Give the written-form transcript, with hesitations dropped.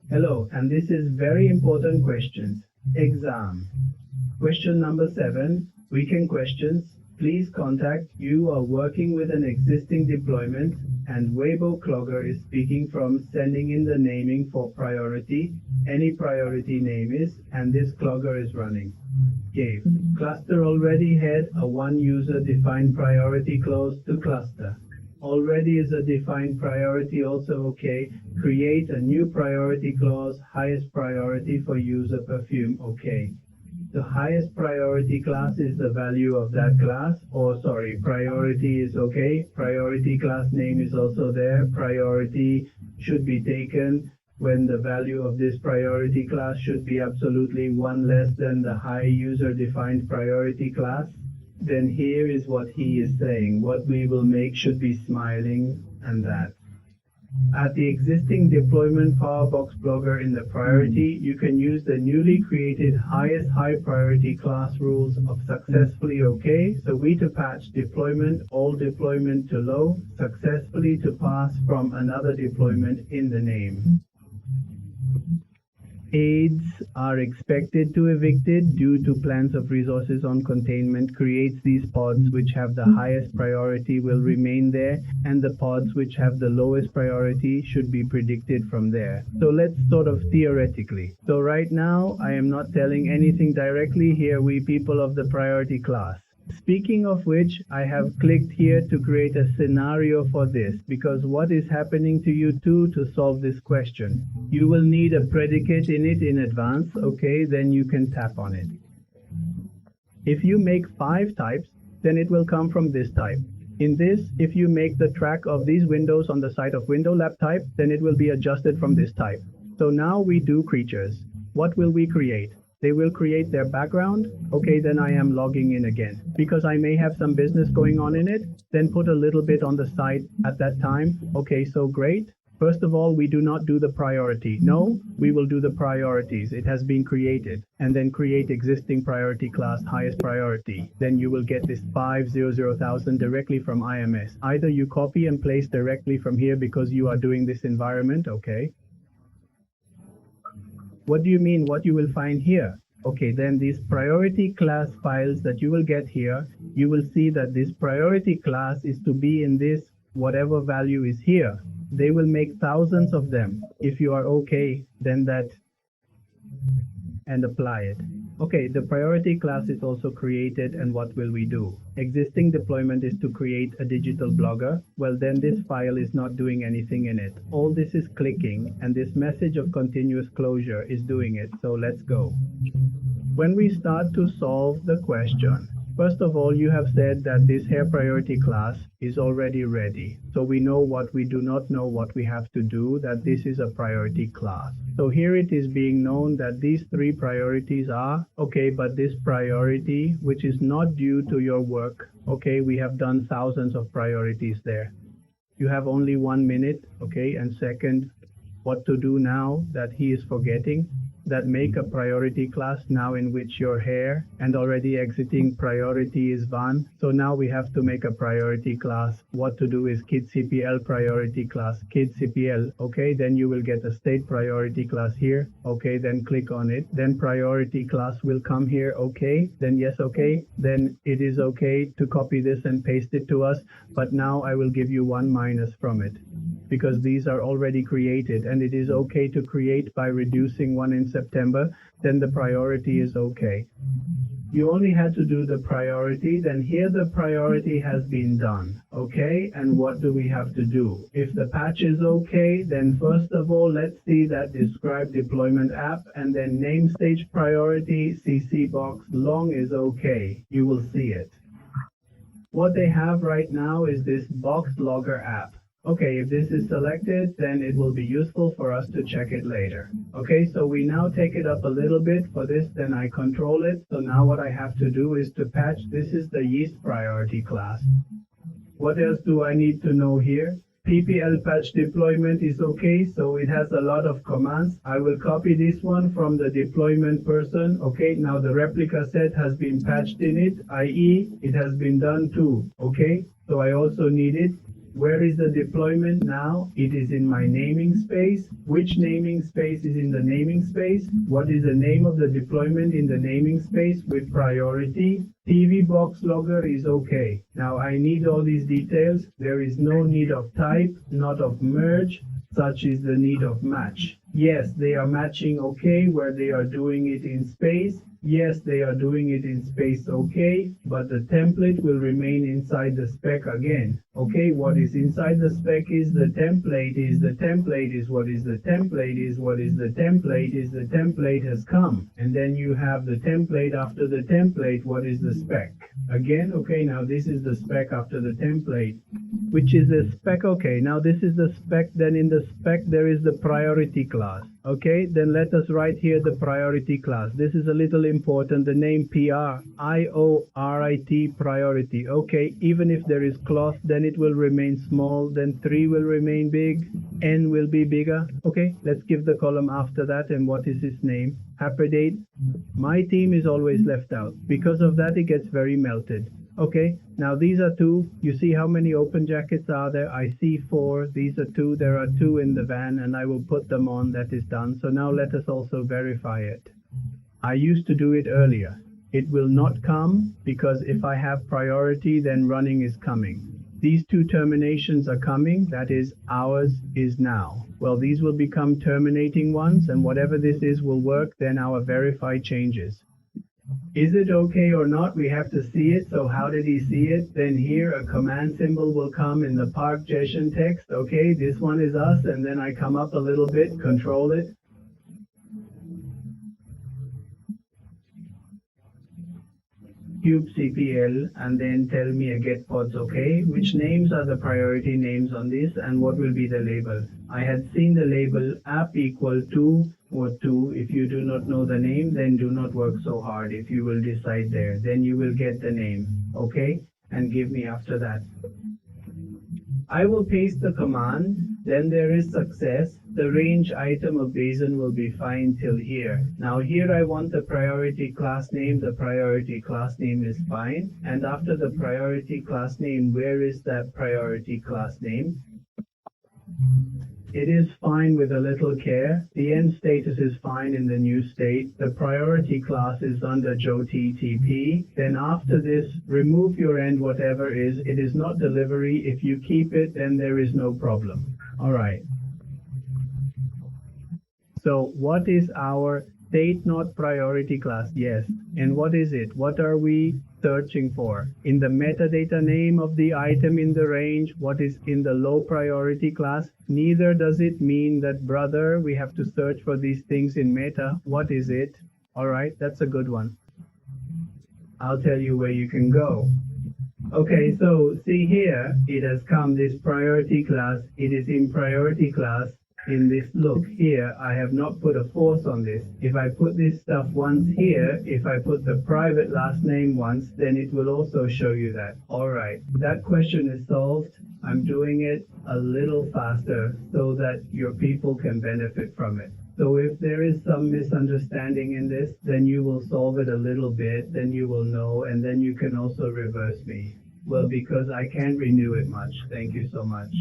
Hello, and this is very important questions. Exam. Question number 7. Weekend questions. Please contact. You are working with an existing deployment, and Weibo Clogger is speaking from sending in the naming for priority. Any priority name is, and this Clogger is running. Gave. Cluster already had a one user defined priority close to cluster. Already is a defined priority also okay. Create a new priority clause, highest priority for user perfume, okay. The highest priority class is the value of that class, priority is okay. Priority class name is also there. Priority should be taken when the value of this priority class should be absolutely one less than the high user defined priority class. Then here is what he is saying. What we will make should be smiling and that. At the existing deployment Firebox Blogger in the priority, you can use the newly created highest high priority class rules of successfully OK, so we to patch deployment, all deployment to low, successfully to pass from another deployment in the name. Aids are expected to evicted due to plans of resources on containment creates these pods which have the highest priority will remain there, and the pods which have the lowest priority should be predicted from there. So let's sort of theoretically. So right now I am not telling anything directly here, we people of the priority class. Speaking of which, I have clicked here to create a scenario for this, because what is happening to you too to solve this question? You will need a predicate in it in advance, okay, then you can tap on it. If you make 5 types, then it will come from this type. In this, if you make the track of these windows on the side of window lab type, then it will be adjusted from this type. So now we do creatures. What will we create? They will create their background. Okay, then I am logging in again. Because I may have some business going on in it, then put a little bit on the side at that time. Okay, so great. First of all, we do not do the priority. No, we will do the priorities. It has been created. And then create existing priority class, highest priority. Then you will get this 500,000 directly from IMS. Either you copy and paste directly from here because you are doing this environment, okay? What do you mean what you will find here? Okay, then these priority class files that you will get here, you will see that this priority class is to be in this whatever value is here. They will make thousands of them. If you are okay, then that and apply it. Okay, the priority class is also created, and what will we do? Existing deployment is to create a digital blogger. Well, then this file is not doing anything in it. All this is clicking, and this message of continuous closure is doing it. So let's go. When we start to solve the question, first of all, you have said that this here priority class is already ready. So we know what we do not know what we have to do, that this is a priority class. So here it is being known that these 3 priorities are, okay, but this priority, which is not due to your work, okay, we have done thousands of priorities there. You have only 1 minute, okay, and second, what to do now that he is forgetting? That make a priority class now in which your hair and already exiting priority is one. So now we have to make a priority class. What to do is KidCPL priority class, KidCPL. Okay, then you will get a state priority class here. Okay, then click on it. Then priority class will come here. Okay, then yes, okay. Then it is okay to copy this and paste it to us. But now I will give you 1 minus from it, because these are already created, and it is okay to create by reducing 1 in September, then the priority is okay. You only had to do the priority, then here the priority has been done, okay? And what do we have to do? If the patch is okay, then first of all, let's see that describe deployment app, and then name stage priority, CC box long is okay. You will see it. What they have right now is this box logger app. Okay, if this is selected, then it will be useful for us to check it later. Okay, so we now take it up a little bit. For this, then I control it. So now what I have to do is to patch. This is the yeast priority class. What else do I need to know here? PPL patch deployment is okay, so it has a lot of commands. I will copy this one from the deployment person. Okay, now the replica set has been patched in it, i.e. it has been done too. Okay, so I also need it. Where is the deployment now? It is in my naming space. Which naming space is in the naming space? What is the name of the deployment in the naming space with priority? TV box logger is okay. Now I need all these details. There is no need of type, not of merge. Such is the need of match. Yes, they are matching okay where they are doing it in space. Yes, they are doing it in space okay, but the template will remain inside the spec again. Okay, what is inside the spec is the template is the template is what is the template is what is the template is the template has come. And then you have the template after the template, what is the spec? Again, okay, now this is the spec after the template, which is the spec. Okay, now this is the spec. Then in the spec there is the priority class. Okay, then let us write here the priority class. This is a little important. The name priority priority. Okay, even if there is cloth, then it will remain small, then 3 will remain big, n will be bigger. Okay, let's give the column after that. And what is its name? Happy date. My team is always left out. Because of that, it gets very melted. Okay, now these are 2. You see how many open jackets are there? I see 4. These are 2. There are 2 in the van, and I will put them on. That is done. So now let us also verify it. I used to do it earlier. It will not come because if I have priority, then running is coming. These 2 terminations are coming. That is, ours is now. Well, these will become terminating ones, and whatever this is will work. Then our verify changes. Is it okay or not? We have to see it. So how did he see it? Then here a command symbol will come in the park JSON text. Okay, this one is us, and then I come up a little bit, control it. kubectl, and then tell me a get pods. Okay, which names are the priority names on this, and what will be the label? I had seen the label app equal to or 2. If you do not know the name, then do not work so hard. If you will decide there, then you will get the name. Okay, and give me after that. I will paste the command. Then there is success. The range item of JSON will be fine till here. Now here I want the priority class name. The priority class name is fine. And after the priority class name, where is that priority class name? It is fine with a little care. The end status is fine in the new state. The priority class is under JOTTP. Then after this, remove your end whatever is. It is not delivery. If you keep it, then there is no problem. All right. So what is our state not priority class? Yes. And what is it? What are we searching for? In the metadata name of the item in the range, what is in the low priority class? Neither does it mean that, brother, we have to search for these things in meta. What is it? All right, that's a good one. I'll tell you where you can go. Okay, so see here, it has come this priority class. It is in priority class. In this look here, I have not put a force on this. If I put this stuff once here, if I put the private last name once, then it will also show you that. All right, that question is solved. I'm doing it a little faster so that your people can benefit from it. So if there is some misunderstanding in this, then you will solve it a little bit, then you will know, and then you can also reverse me. Well, because I can't renew it much. Thank you so much.